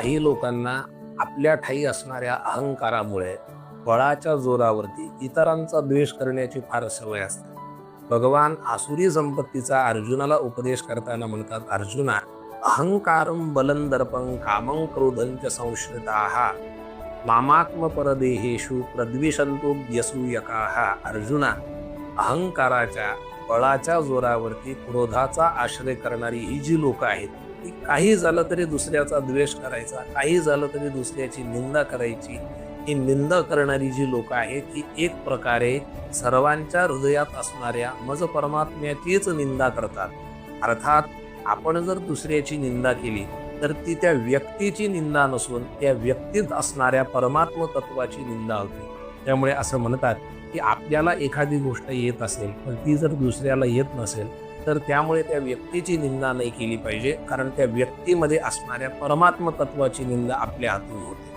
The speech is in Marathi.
काही लोकांना आपल्या ठायी असणाऱ्या अहंकारामुळे बळाच्या जोरावरती इतरांचा द्वेष करण्याची फार सवय असते. भगवान आसुरी संपत्तीचा अर्जुनाला उपदेश करताना म्हणतात, अर्जुना, अहंकारं बलं दर्पं कामं क्रोधं च संश्रिताः मामात्म परदेहेषु प्रद्विषंतो व्यसूयकाः. अर्जुना, अहंकाराच्या बळाच्या जोरावरती क्रोधाचा आश्रय करणारी ही जी लोक आहेत, ती काही झालं तरी दुसऱ्याचा द्वेष करायचा, काही झालं तरी दुसऱ्याची निंदा करायची. ही निंदा करणारी जी लोक आहेत ती एक प्रकारे सर्वांच्या हृदयात असणाऱ्या मज परमात्म्याचीच निंदा करतात. अर्थात आपण जर दुसऱ्याची निंदा केली तर ती त्या व्यक्तीची निंदा नसून त्या व्यक्तीत असणाऱ्या परमात्म तत्वाची निंदा होते. त्यामुळे असं म्हणतात की आपल्याला एखादी गोष्ट येत असेल पण ती जर दुसऱ्याला येत नसेल तर त्यामुळे त्या व्यक्तीची निंदा नाही केली पाहिजे, कारण त्या व्यक्तीमध्ये असणाऱ्या परमात्म तत्वाची निंदा आपल्या हातून होते.